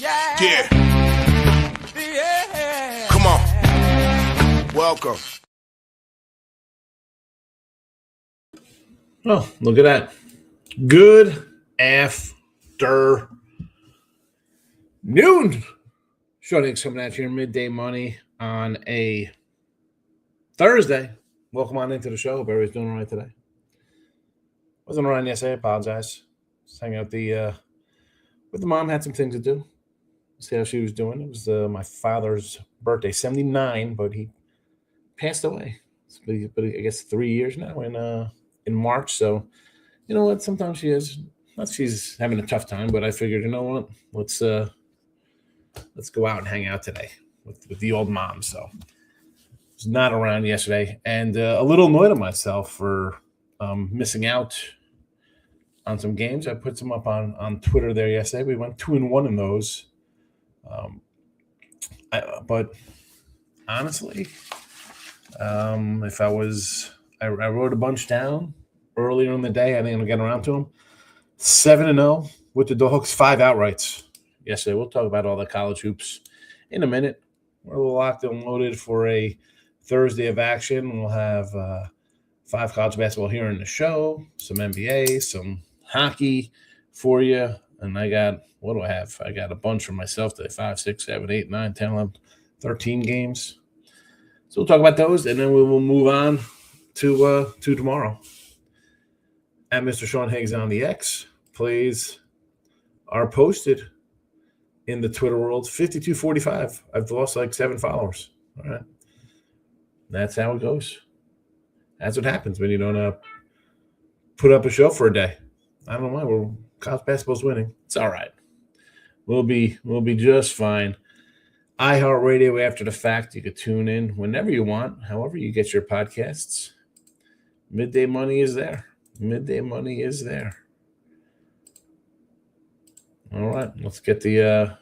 Yeah. Come on. Welcome. Oh, look at that. Good afternoon. Sean Higgs coming at you, midday money on a Thursday. Welcome on into the show. Hope everybody's doing all right today. Wasn't around yesterday. I apologize. Just hanging out with the mom. Had some things to do. See how she was doing. It was my father's birthday, 79, but he passed away. But I guess 3 years now in March. So you know what? Sometimes she's having a tough time, but I figured, you know what? Let's go out and hang out today with the old mom. So I was not around yesterday, and a little annoyed at myself for missing out on some games. I put some up on Twitter there yesterday. We went 2-1 in those. But honestly, if I wrote a bunch down earlier in the day. I didn't get around to them. 7-0 with the Dogs, 5 outrights yesterday. We'll talk about all the college hoops in a minute. We're locked and loaded for a Thursday of action. We'll have 5 college basketball here in the show, some NBA, some hockey for you. And what do I have? I got a bunch for myself today, 5, 6, 7, 8, 9, 10, 11, 13 games. So we'll talk about those, and then we will move on to tomorrow. At Mr. Sean Higgs on the X, plays are posted in the Twitter world. 5245. I've lost like 7 followers. All right. That's how it goes. That's what happens when you don't put up a show for a day. I don't know why. College basketball's winning. It's all right. We'll be just fine. iHeartRadio after the fact. You could tune in whenever you want, however you get your podcasts. Midday Money is there. Midday Money is there. All right, let's get the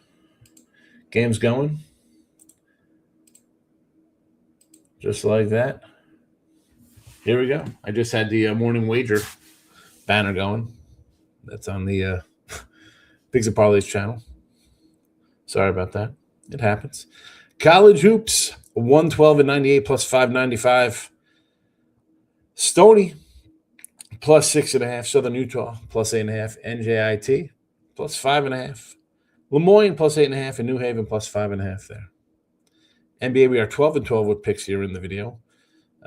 games going. Just like that. Here we go. I just had the morning wager banner going. That's on the Picks and Parlays channel. Sorry about that. It happens. College hoops, 112.98 plus 595. Stony plus 6.5. Southern Utah plus 8.5. NJIT plus 5.5. Lemoyne plus 8.5. And New Haven plus 5.5 there. NBA, we are 12-12 with picks here in the video.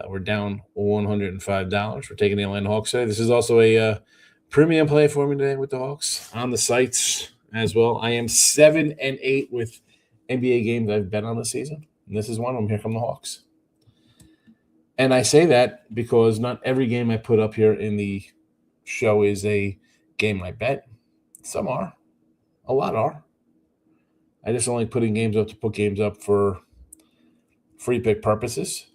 We're down $105. We're taking the Atlanta Hawks today. This is also a premium play for me today with the Hawks on the sites as well. I am 7-8 with NBA games I've bet on this season. And this is one of them. Here come the Hawks. And I say that because not every game I put up here in the show is a game I bet. Some are. A lot are. I just don't like putting games up to put games up for free pick purposes.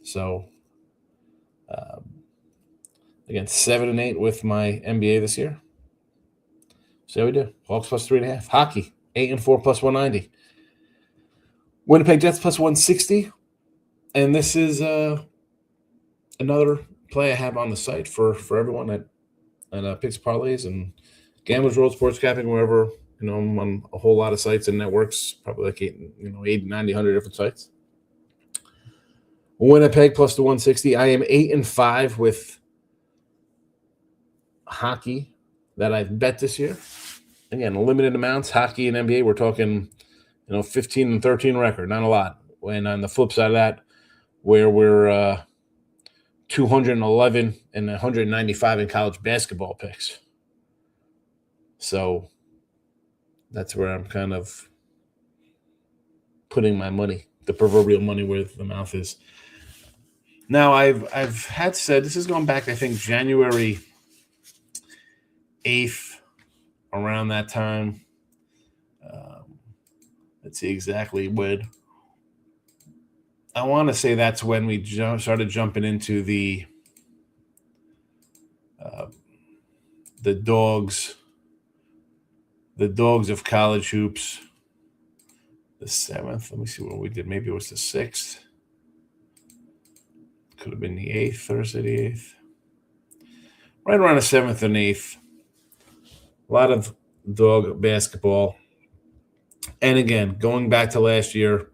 So, again, 7-8 with my NBA this year. See how we do. Hawks plus 3.5. Hockey, 8-4 plus 190. Winnipeg Jets plus 160. And this is another play I have on the site for everyone at Picks Parlays and Gamblers World Sports Capping, wherever, I'm on a whole lot of sites and networks, probably like 80, 90, 100 different sites. Winnipeg plus the 160. I am 8-5 with hockey that I've bet this year. Again, limited amounts. Hockey and NBA, we're talking, 15-13 record, not a lot. And on the flip side of that, where we're 211 and 195 in college basketball picks. So that's where I'm kind of putting my money, the proverbial money where the mouth is. Now, I've had said, this is going back, I think, January 8th, around that time. Let's see exactly when. I want to say that's when we started jumping into the dogs of college hoops. The 7th. Let me see what we did. Maybe it was the 6th. Could have been the 8th, Thursday the 8th. Right around the 7th and 8th. A lot of dog basketball. And again, going back to last year,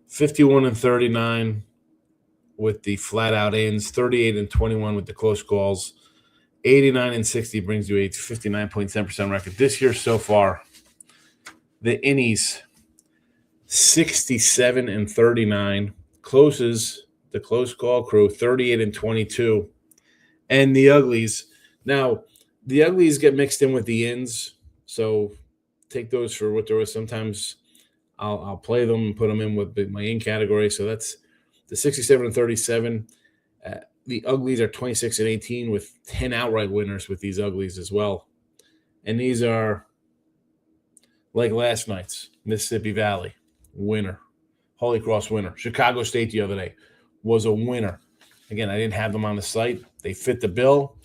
51-39 with the flat out ends, 38-21 with the close calls, 89-60 brings you a 59.7% record. This year so far, the innies 67-39, closes the close call crew 38-22, and the uglies. Now, the uglies get mixed in with the ins, so take those for what there was. Sometimes I'll play them and put them in with my in category. So that's the 67-37. The uglies are 26-18 with 10 outright winners with these uglies as well. And these are like last night's Mississippi Valley winner, Holy Cross winner. Chicago State the other day was a winner. Again, I didn't have them on the site. They fit the bill.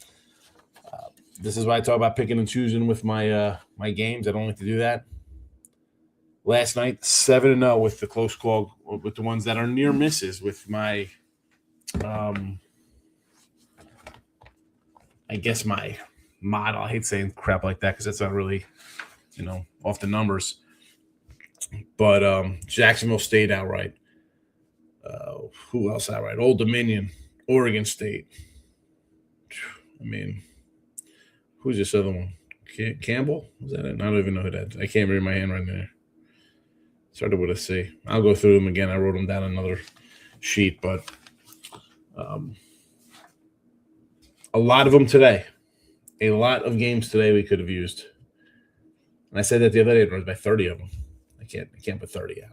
This is why I talk about picking and choosing with my my games. I don't like to do that. Last night, 7-0 with the close call, with the ones that are near misses with my, I guess my model. I hate saying crap like that because that's not really, off the numbers. But Jacksonville State outright. Who else outright? Old Dominion, Oregon State. I mean, who's this other one? Campbell? Was that it? I don't even know who that is. I can't read my hand right there. Started with a C. I'll go through them again. I wrote them down on another sheet, but a lot of them today. A lot of games today we could have used. And I said that the other day, it was by 30 of them. I can't put 30 out.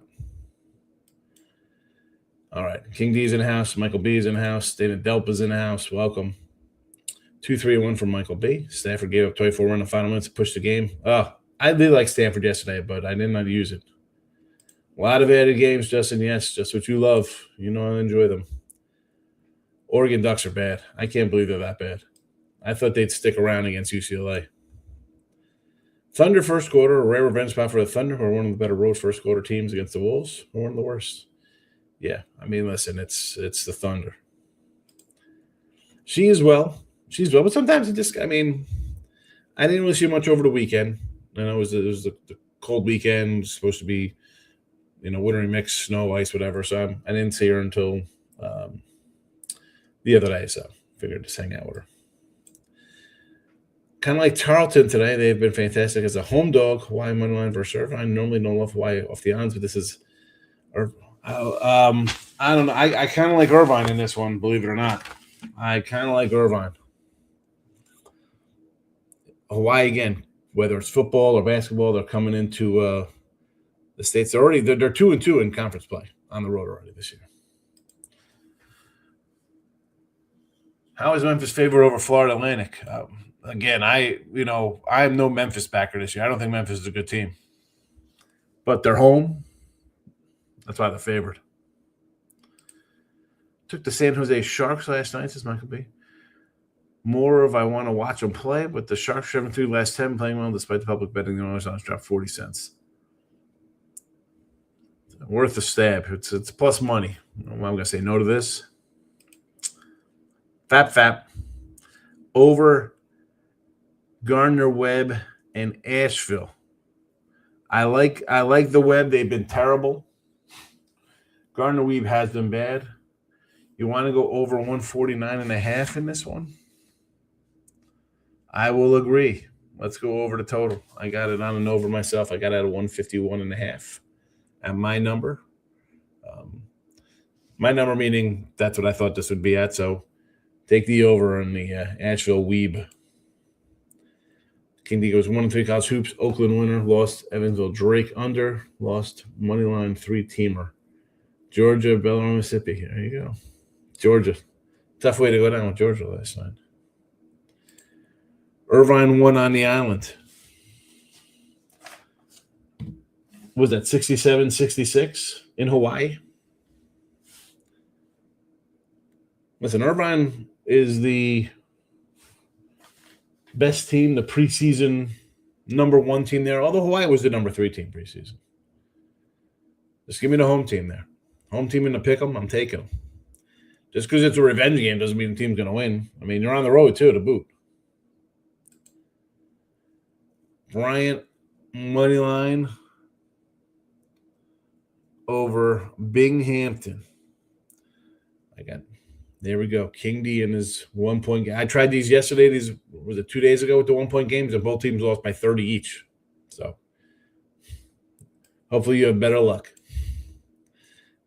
All right. King D's in the house. Michael B is in the house. Dana Delpa's in the house. Welcome. 2-3-1 from Michael B. Stanford gave up 24 run in the final minutes to push the game. Oh, I did like Stanford yesterday, but I did not use it. A lot of added games, Justin. Yes, just what you love. I enjoy them. Oregon Ducks are bad. I can't believe they're that bad. I thought they'd stick around against UCLA. Thunder first quarter, a rare revenge spot for the Thunder, or one of the better road first quarter teams against the Wolves, or one of the worst. Yeah, listen, it's the Thunder. She's well, but sometimes I didn't really see much over the weekend. I know it was the cold weekend. It was supposed to be, wintry mix, snow, ice, whatever. So I didn't see her until the other day. So figured just hang out with her. Kind of like Tarleton today. They've been fantastic as a home dog. Hawaii money line versus Irvine. I normally don't love Hawaii off the odds, but this is, I don't know. I kind of like Irvine in this one, believe it or not. I kind of like Irvine. Hawaii again, whether it's football or basketball, they're coming into the states. They're 2-2 in conference play on the road already this year. How is Memphis favored over Florida Atlantic? Again, I am no Memphis backer this year. I don't think Memphis is a good team, but they're home. That's why they're favored. Took the San Jose Sharks last night, says Michael B. More if I want to watch them play, but the Sharks 7-3 last 10 playing well despite the public betting the owners on dropped 40 cents. Worth a stab. It's plus money. I'm going to say no to this. Fap. Over Gardner Webb and Asheville. I like the Webb. They've been terrible. Gardner Webb has been bad. You want to go over 149.5 in this one? I will agree. Let's go over the total. I got it on and over myself. I got it at 151.5 at my number. My number meaning that's what I thought this would be at. So take the over on the Asheville Weeb. King D goes 1-3 college hoops. Oakland winner. Lost Evansville Drake under. Lost moneyline 3-teamer. Georgia, Bellarmine, Mississippi. There you go. Georgia. Tough way to go down with Georgia last night. Irvine won on the island. Was that 67-66 in Hawaii? Listen, Irvine is the best team, the preseason number 1 team there, although Hawaii was the number 3 team preseason. Just give me the home team there. Home team in the pick 'em, I'm taking them. Just because it's a revenge game doesn't mean the team's going to win. You're on the road, too, to boot. Bryant, money line. over Binghamton. There we go. King D and his 1 point game. I tried these yesterday. These was it 2 days ago with the 1 point games, and both teams lost by 30 each. So hopefully you have better luck.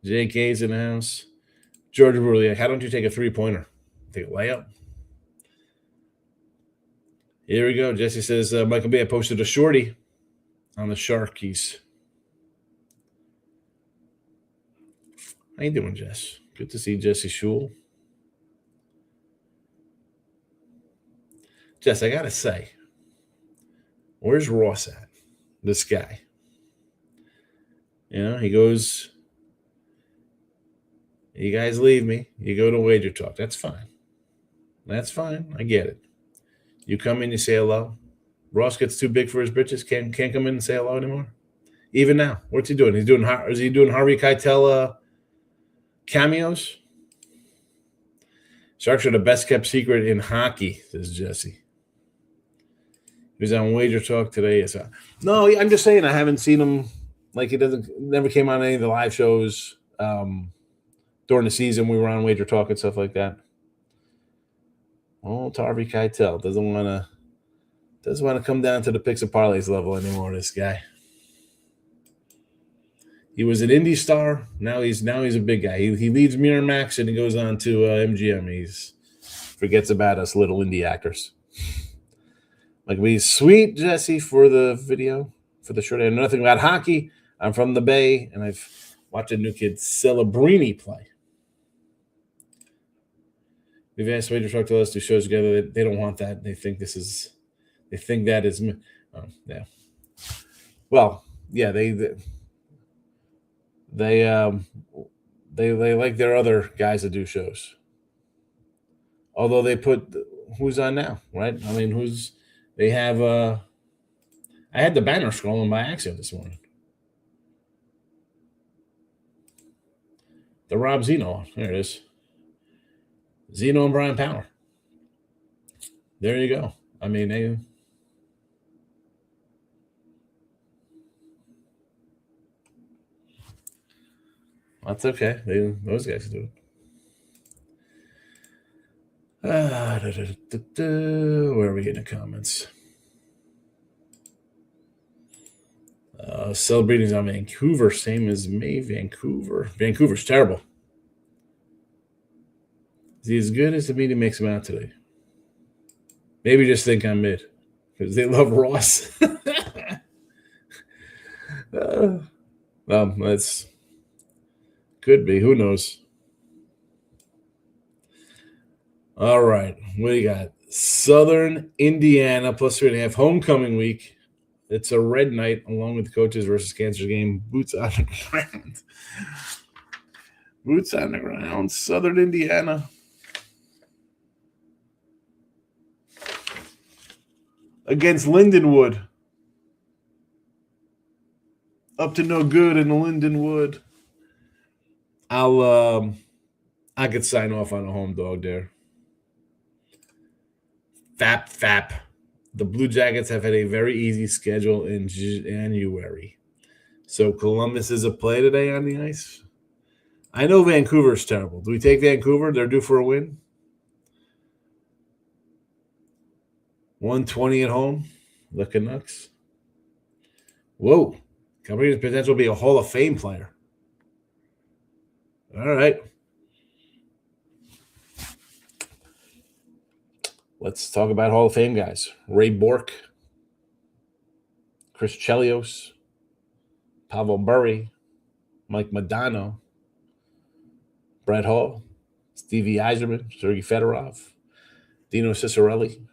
JK's in the house. George Burley, how don't you take a 3-pointer? Take a layup. Here we go. Jesse says, Michael B, I posted a shorty on the Sharkies. How you doing, Jess? Good to see Jesse Shule. Jess, I got to say, where's Ross at? This guy. You know, he goes, you guys leave me. You go to Wager Talk. That's fine. That's fine. I get it. You come in, you say hello. Ross gets too big for his britches. Can't come in and say hello anymore. Even now, what's he doing? Is he doing Harvey Keitel cameos? Sharks are the best kept secret in hockey, says Jesse. He was on Wager Talk today. So. No, I'm just saying I haven't seen him. Like he never came on any of the live shows during the season. We were on Wager Talk and stuff like that. Oh, Harvey Keitel doesn't want to come down to the picks and parlays level anymore. This guy. He was an indie star. Now he's a big guy. He leads Miramax and he goes on to MGM. He forgets about us little indie actors. Like we sweet Jesse for the video for the short. I know nothing about hockey. I'm from the Bay and I've watched a new kid Celebrini play. We've asked Wager Talk to us do shows together. They don't want that. They think that is. Oh, yeah. Well, yeah. They like their other guys that do shows. Although they put who's on now, right? I mean, they have. I had the banner scrolling by accident this morning. The Rob Zeno. There it is. Zeno and Brian Power. There you go. I mean, that's okay. Those guys do it. Where are we in the comments? Celebrating on Vancouver, same as me. Vancouver. Vancouver's terrible. Is he as good as the media makes him out today? Maybe just think I'm mid because they love Ross. Well, that's could be. Who knows? All right. What do you got? Southern Indiana plus 3.5 homecoming week. It's a red night along with the coaches versus Kansas game. Boots on the ground. Boots on the ground. Southern Indiana. Against Lindenwood. Up to no good in the Lindenwood. I could sign off on a home dog there. Fap. The Blue Jackets have had a very easy schedule in January. So Columbus is a play today on the ice. I know Vancouver's terrible. Do we take Vancouver? They're due for a win. 120 at home. The Canucks. Whoa. Company's potential to be a Hall of Fame player. All right. Let's talk about Hall of Fame guys. Ray Bourque, Chris Chelios, Pavel Bure, Mike Modano, Brett Hall, Stevie Yzerman, Sergei Fedorov, Dino Ciccarelli.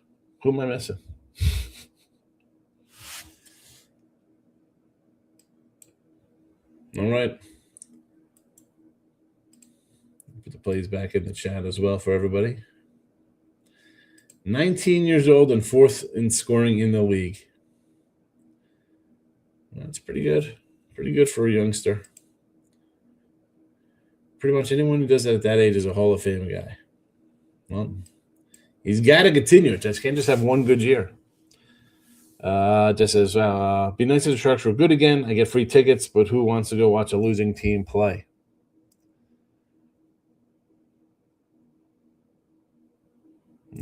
Who am I missing? All right. Put the plays back in the chat as well for everybody. 19 years old and fourth in scoring in the league. That's pretty good. Pretty good for a youngster. Pretty much anyone who does that at that age is a Hall of Fame guy. Well, he's got to continue it. Just can't just have one good year. Just says, be nice if the Sharks were good again. I get free tickets, but who wants to go watch a losing team play?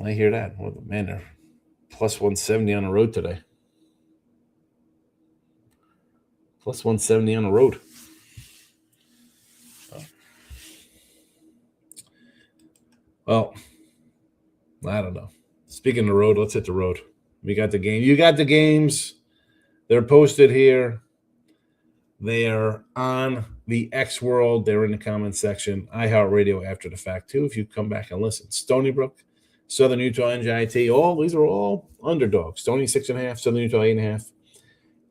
I hear that. Well, man, they're plus 170 on the road today. Plus 170 on the road. Well, I don't know. Speaking of the road, let's hit the road. We got the game. You got the games. They're posted here. They are on the X World. They're in the comment section. iHeartRadio after the fact, too, if you come back and listen. Stony Brook, Southern Utah, NJIT. These are all underdogs. Stony 6.5, Southern Utah 8.5,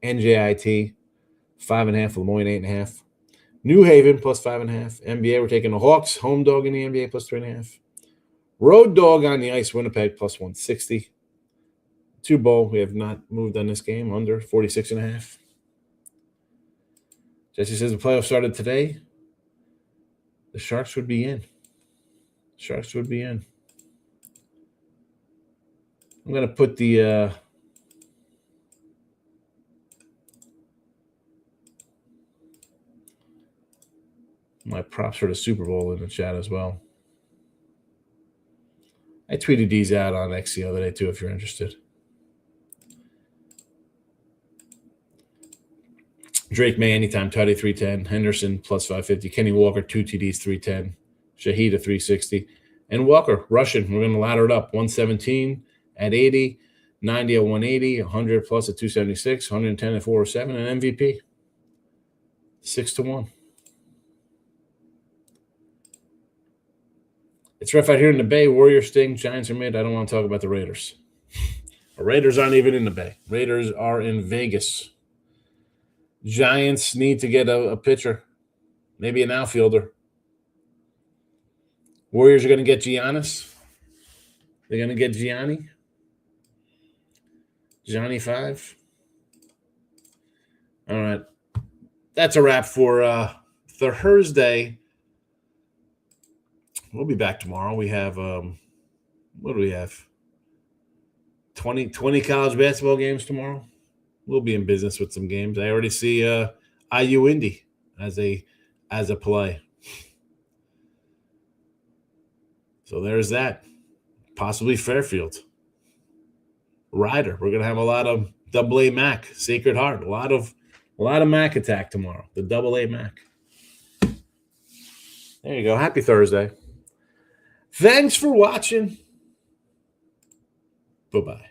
NJIT 5.5, Lemoyne 8.5. New Haven plus 5.5. NBA, we're taking the Hawks, home dog in the NBA plus 3.5. Road dog on the ice, Winnipeg plus 160. 2 bowl, we have not moved on this game, under 46.5. Jesse says the playoffs started today. The Sharks would be in. I'm going to put the my props for the Super Bowl in the chat as well. I tweeted these out on X the other day, too, if you're interested. Drake May anytime, Toddy 310. Henderson plus 550. Kenny Walker, 2 TDs, 310. Shahida 360. And Walker, Russian, we're going to ladder it up. 117 at 80, 90 at 180, 100 plus at 276, 110 at 407, and MVP. 6-1. It's rough out here in the Bay. Warriors sting. Giants are mid. I don't want to talk about the Raiders. The Raiders aren't even in the Bay. Raiders are in Vegas. Giants need to get a pitcher, maybe an outfielder. Warriors are going to get Giannis. They're going to get Gianni 5. All right. That's a wrap for Thursday. We'll be back tomorrow. We have, what do we have? 20 college basketball games tomorrow. We'll be in business with some games. I already see IU Indy as a play. So there's that. Possibly Fairfield. Ryder. We're gonna have a lot of AA Mac, Sacred Heart. A lot of Mac attack tomorrow. The AA Mac. There you go. Happy Thursday. Thanks for watching. Bye-bye.